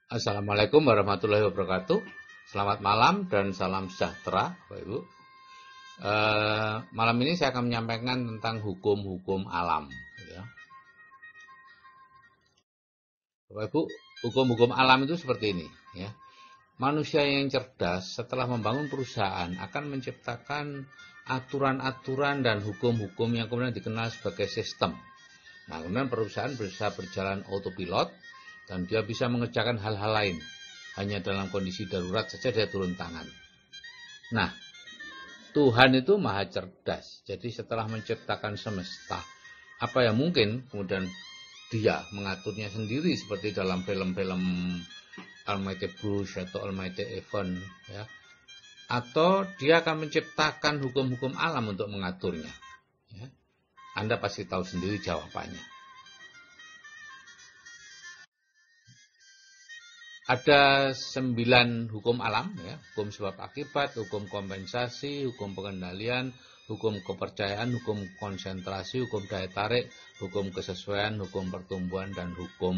Assalamualaikum warahmatullahi wabarakatuh. Selamat malam dan salam sejahtera, Bapak Ibu. Malam ini saya akan menyampaikan tentang hukum-hukum alam. Ya. Bapak Ibu, hukum-hukum alam itu seperti ini. Ya. Manusia yang cerdas setelah membangun perusahaan akan menciptakan aturan-aturan dan hukum-hukum yang kemudian dikenal sebagai sistem. Nah, kemudian perusahaan bisa berjalan autopilot dan dia bisa mengerjakan hal-hal lain. Hanya dalam kondisi darurat saja dia turun tangan. Nah, Tuhan itu maha cerdas. Jadi setelah menciptakan semesta, apa yang mungkin kemudian dia mengaturnya sendiri seperti dalam film-film Almighty Bruce atau Almighty Event, ya. Atau dia akan menciptakan hukum-hukum alam untuk mengaturnya. Ya. Anda pasti tahu sendiri jawabannya. Ada 9 hukum alam, ya, hukum sebab akibat, hukum kompensasi, hukum pengendalian, hukum kepercayaan, hukum konsentrasi, hukum daya tarik, hukum kesesuaian, hukum pertumbuhan, dan hukum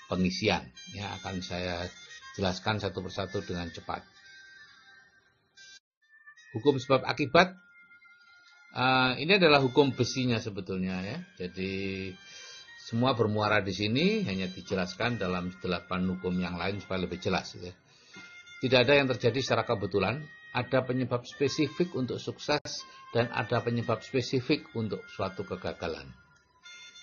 pengisian. Ya, akan saya jelaskan satu persatu dengan cepat. Hukum sebab akibat, ini adalah hukum besinya sebetulnya, ya. Jadi semua bermuara di sini, hanya dijelaskan dalam 8 hukum yang lain supaya lebih jelas. Ya. Tidak ada yang terjadi secara kebetulan, ada penyebab spesifik untuk sukses dan ada penyebab spesifik untuk suatu kegagalan.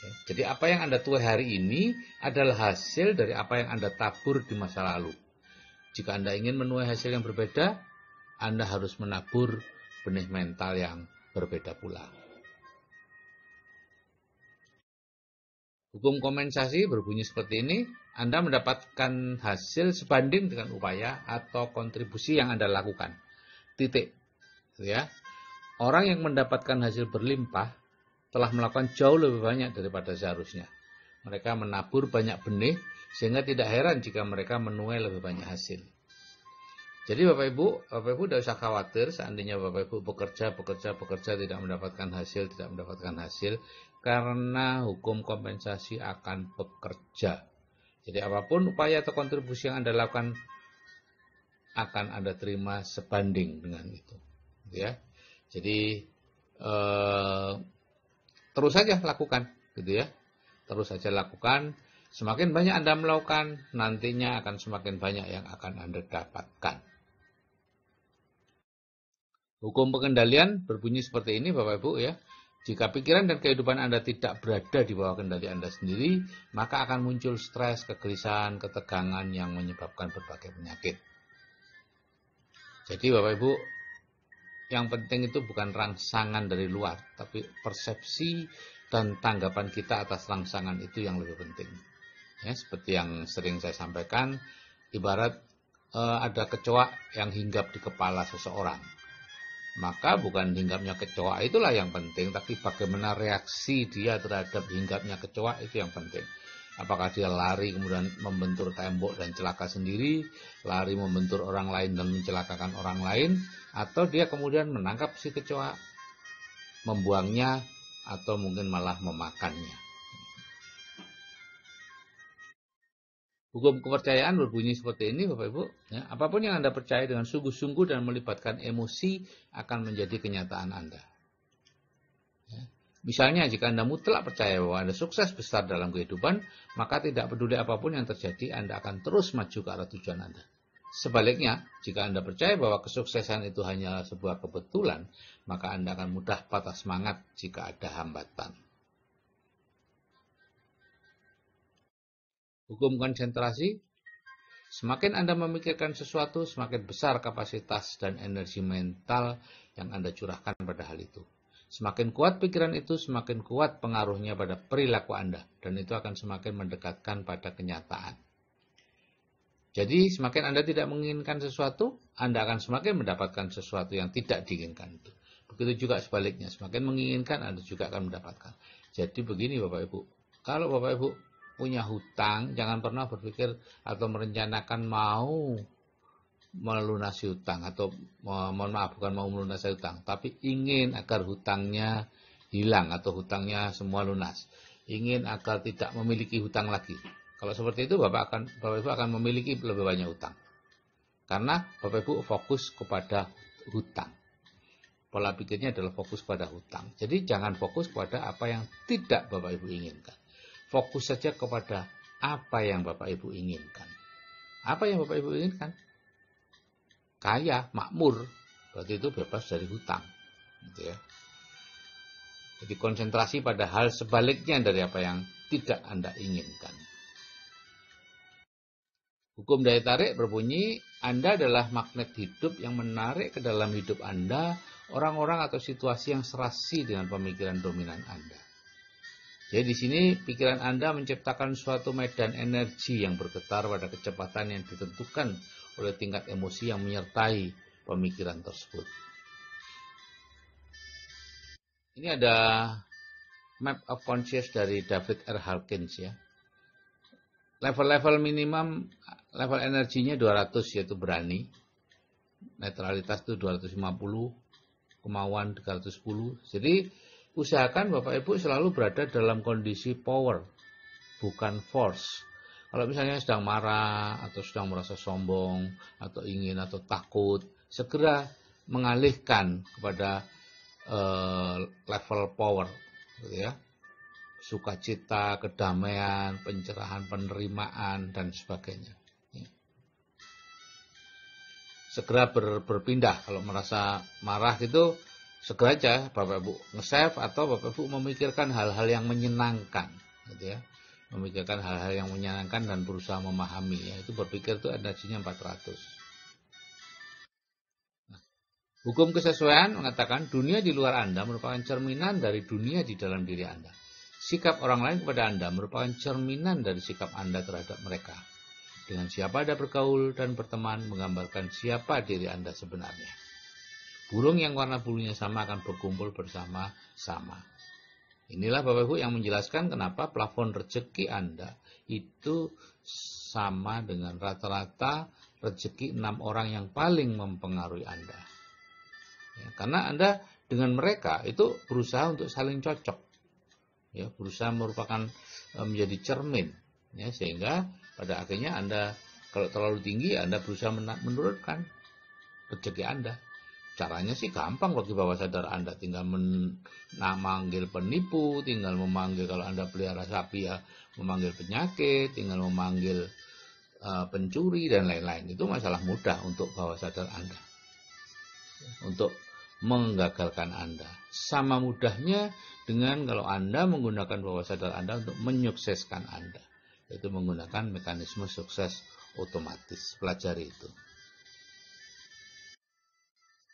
Ya. Jadi apa yang Anda tuai hari ini adalah hasil dari apa yang Anda tabur di masa lalu. Jika Anda ingin menuai hasil yang berbeda, Anda harus menabur benih mental yang berbeda pula. Hukum kompensasi berbunyi seperti ini, Anda mendapatkan hasil sebanding dengan upaya atau kontribusi yang Anda lakukan. Titik. Ya. Orang yang mendapatkan hasil berlimpah telah melakukan jauh lebih banyak daripada seharusnya. Mereka menabur banyak benih, sehingga tidak heran jika mereka menuai lebih banyak hasil. Jadi Bapak Ibu tidak usah khawatir seandainya Bapak Ibu bekerja tidak mendapatkan hasil, karena hukum kompensasi akan bekerja. Jadi apapun upaya atau kontribusi yang Anda lakukan akan Anda terima sebanding dengan itu. Ya. Jadi terus saja lakukan, gitu ya. Terus saja lakukan. Semakin banyak Anda melakukan, nantinya akan semakin banyak yang akan Anda dapatkan. Hukum pengendalian berbunyi seperti ini Bapak Ibu, ya. Jika pikiran dan kehidupan Anda tidak berada di bawah kendali Anda sendiri, maka akan muncul stres, kegelisahan, ketegangan yang menyebabkan berbagai penyakit. Jadi Bapak Ibu, yang penting itu bukan rangsangan dari luar, tapi persepsi dan tanggapan kita atas rangsangan itu yang lebih penting. Ya, seperti yang sering saya sampaikan, ibarat ada kecoa yang hinggap di kepala seseorang. Maka bukan hinggapnya kecoa itulah yang penting, tapi bagaimana reaksi dia terhadap hinggapnya kecoa itu yang penting. Apakah dia lari kemudian membentur tembok dan celaka sendiri, lari membentur orang lain dan mencelakakan orang lain, atau dia kemudian menangkap si kecoa, membuangnya, atau mungkin malah memakannya. Hukum kepercayaan berbunyi seperti ini Bapak Ibu. Ya, apapun yang Anda percaya dengan sungguh-sungguh dan melibatkan emosi akan menjadi kenyataan Anda. Ya. Misalnya jika Anda mutlak percaya bahwa Anda sukses besar dalam kehidupan, maka tidak peduli apapun yang terjadi, Anda akan terus maju ke arah tujuan Anda. Sebaliknya, jika Anda percaya bahwa kesuksesan itu hanyalah sebuah kebetulan, maka Anda akan mudah patah semangat jika ada hambatan. Hukum konsentrasi, semakin Anda memikirkan sesuatu, semakin besar kapasitas dan energi mental yang Anda curahkan pada hal itu. Semakin kuat pikiran itu, semakin kuat pengaruhnya pada perilaku Anda, dan itu akan semakin mendekatkan pada kenyataan. Jadi, semakin Anda tidak menginginkan sesuatu, Anda akan semakin mendapatkan sesuatu yang tidak diinginkan itu. Begitu juga sebaliknya, semakin menginginkan, Anda juga akan mendapatkan. Jadi begini Bapak Ibu, kalau Bapak Ibu punya hutang, jangan pernah berpikir atau merencanakan mau melunasi hutang, atau mohon maaf, bukan mau melunasi hutang, tapi ingin agar hutangnya hilang atau hutangnya semua lunas. Ingin agar tidak memiliki hutang lagi. Kalau seperti itu Bapak Ibu akan memiliki lebih banyak hutang. Karena Bapak Ibu fokus kepada hutang. Pola pikirnya adalah fokus pada hutang. Jadi jangan fokus pada apa yang tidak Bapak Ibu inginkan. Fokus saja kepada apa yang Bapak Ibu inginkan. Apa yang Bapak Ibu inginkan? Kaya, makmur. Berarti itu bebas dari hutang. Gitu ya. Jadi konsentrasi pada hal sebaliknya dari apa yang tidak Anda inginkan. Hukum daya tarik berbunyi, Anda adalah magnet hidup yang menarik ke dalam hidup Anda orang-orang atau situasi yang serasi dengan pemikiran dominan Anda. Jadi di sini pikiran Anda menciptakan suatu medan energi yang bergetar pada kecepatan yang ditentukan oleh tingkat emosi yang menyertai pemikiran tersebut. Ini ada Map of Conscious dari David R. Hawkins ya. Level-level minimum, level energinya 200 yaitu berani. Netralitas itu 250, kemauan 310. Jadi usahakan Bapak Ibu selalu berada dalam kondisi power, bukan force. Kalau misalnya sedang marah, atau sedang merasa sombong, atau ingin, atau takut, segera mengalihkan kepada level power, gitu ya. Sukacita, kedamaian, pencerahan, penerimaan, dan sebagainya. Segera berpindah. Kalau merasa marah gitu, segera aja Bapak Ibu nge-save atau Bapak Ibu memikirkan hal-hal yang menyenangkan, gitu ya. Memikirkan hal-hal yang menyenangkan dan berusaha memahami. Ya, itu berpikir itu energinya 400. Hukum kesesuaian mengatakan dunia di luar Anda merupakan cerminan dari dunia di dalam diri Anda. Sikap orang lain kepada Anda merupakan cerminan dari sikap Anda terhadap mereka. Dengan siapa Anda bergaul dan berteman menggambarkan siapa diri Anda sebenarnya. Burung yang warna bulunya sama akan berkumpul bersama-sama. Inilah Bapak Ibu yang menjelaskan kenapa plafon rezeki Anda itu sama dengan rata-rata rezeki 6 orang yang paling mempengaruhi Anda. Ya, karena Anda dengan mereka itu berusaha untuk saling cocok. Ya, berusaha merupakan menjadi cermin, ya, sehingga pada akhirnya Anda kalau terlalu tinggi Anda berusaha menurunkan rezeki Anda. Caranya sih gampang bagi bawah sadar Anda, tinggal memanggil penipu, tinggal memanggil kalau Anda pelihara sapi ya memanggil penyakit, tinggal memanggil pencuri dan lain-lain. Itu masalah mudah untuk bawah sadar Anda, untuk menggagalkan Anda. Sama mudahnya dengan kalau Anda menggunakan bawah sadar Anda untuk menyukseskan Anda, yaitu menggunakan mekanisme sukses otomatis. Pelajari itu.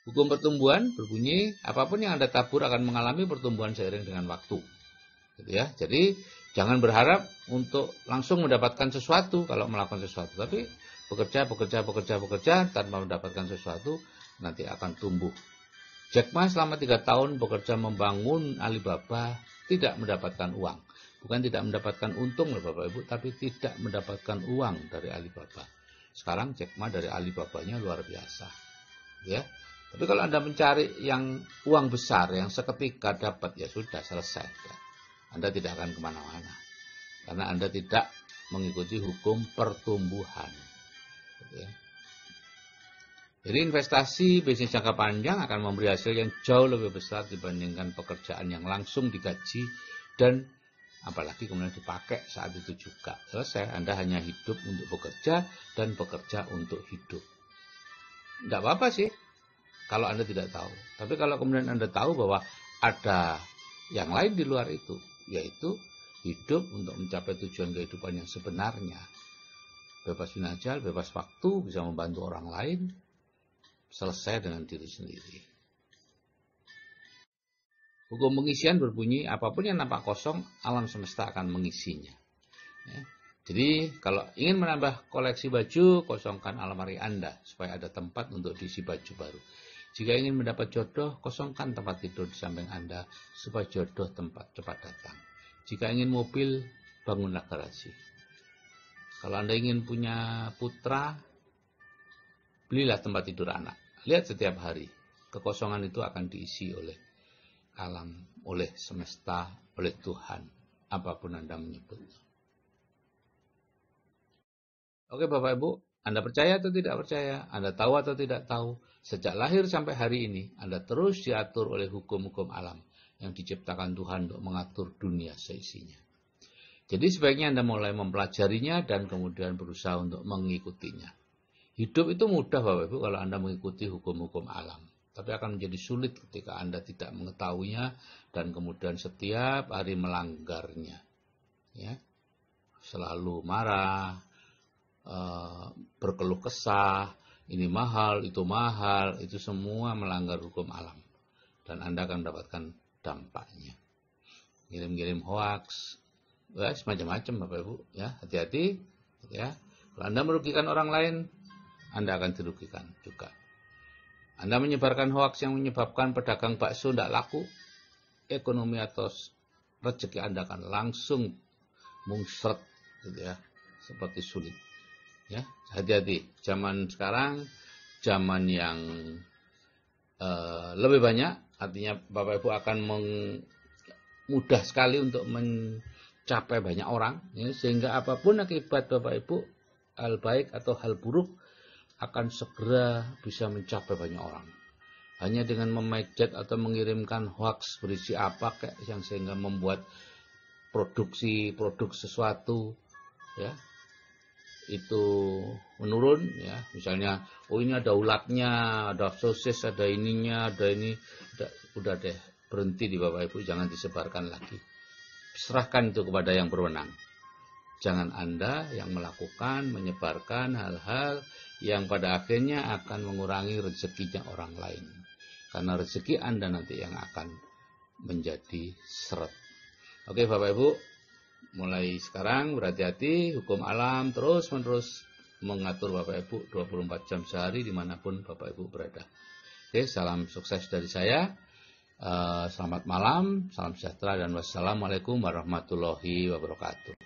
Hukum pertumbuhan berbunyi, apapun yang Anda tabur akan mengalami pertumbuhan seiring dengan waktu. Gitu ya. Jadi jangan berharap untuk langsung mendapatkan sesuatu kalau melakukan sesuatu, tapi bekerja tanpa mendapatkan sesuatu nanti akan tumbuh. Jack Ma selama 3 tahun bekerja membangun Alibaba tidak mendapatkan uang. Bukan tidak mendapatkan untung loh Bapak Ibu, tapi tidak mendapatkan uang dari Alibaba. Sekarang Jack Ma dari Alibabanya luar biasa. Ya. Tapi kalau Anda mencari yang uang besar, yang seketika dapat, ya sudah selesai. Ya. Anda tidak akan kemana-mana. Karena Anda tidak mengikuti hukum pertumbuhan. Ya. Jadi investasi bisnis jangka panjang akan memberi hasil yang jauh lebih besar dibandingkan pekerjaan yang langsung digaji dan apalagi kemudian dipakai saat itu juga. Selesai, Anda hanya hidup untuk bekerja dan bekerja untuk hidup. Tidak apa-apa sih kalau Anda tidak tahu. Tapi kalau kemudian Anda tahu bahwa ada yang lain di luar itu, yaitu hidup untuk mencapai tujuan kehidupan yang sebenarnya. Bebas finansial, bebas waktu, bisa membantu orang lain, selesai dengan diri sendiri. Hukum pengisian berbunyi, apapun yang nampak kosong, alam semesta akan mengisinya. Ya. Jadi kalau ingin menambah koleksi baju, kosongkan almari Anda supaya ada tempat untuk diisi baju baru. Jika ingin mendapat jodoh, kosongkan tempat tidur di samping Anda supaya jodoh cepat datang. Jika ingin mobil, bangunlah garasi. Kalau Anda ingin punya putra, belilah tempat tidur anak. Lihat setiap hari, kekosongan itu akan diisi oleh alam, oleh semesta, oleh Tuhan, apapun Anda menyebut. Oke Bapak Ibu, Anda percaya atau tidak percaya? Anda tahu atau tidak tahu? Sejak lahir sampai hari ini, Anda terus diatur oleh hukum-hukum alam yang diciptakan Tuhan untuk mengatur dunia seisinya. Jadi sebaiknya Anda mulai mempelajarinya dan kemudian berusaha untuk mengikutinya. Hidup itu mudah Bapak Ibu kalau Anda mengikuti hukum-hukum alam. Tapi akan menjadi sulit ketika Anda tidak mengetahuinya dan kemudian setiap hari melanggarnya. Ya, selalu marah, berkeluh kesah, ini mahal, itu semua melanggar hukum alam. Dan Anda akan mendapatkan dampaknya. Ngirim-ngirim hoax, ya, semacam-macam Bapak Ibu. Ya, hati-hati. Ya. Kalau Anda merugikan orang lain, Anda akan dirugikan juga. Anda menyebarkan hoax yang menyebabkan pedagang bakso tidak laku, ekonomi atau rezeki Anda akan langsung mungsret, gitu ya, seperti sulit. Ya, hati-hati. Zaman sekarang, zaman yang lebih banyak, artinya Bapak Ibu akan mudah sekali untuk mencapai banyak orang, ya, sehingga apapun akibat Bapak Ibu, hal baik atau hal buruk akan segera bisa mencapai banyak orang. Hanya dengan memejet atau mengirimkan hoax berisi apa kayak yang sehingga membuat produk sesuatu, ya, itu menurun, ya, misalnya ini ada ulatnya, ada sosis, ada ininya, ada ini, udah deh, berhenti di Bapak Ibu, jangan disebarkan lagi, serahkan itu kepada yang berwenang. Jangan Anda yang melakukan, menyebarkan hal-hal yang pada akhirnya akan mengurangi rezekinya orang lain, karena rezeki Anda nanti yang akan menjadi seret. Oke Bapak Ibu, mulai sekarang berhati-hati, hukum alam terus-menerus mengatur Bapak Ibu 24 jam sehari dimanapun Bapak Ibu berada. Oke, salam sukses dari saya. Selamat malam, salam sejahtera dan wassalamualaikum warahmatullahi wabarakatuh.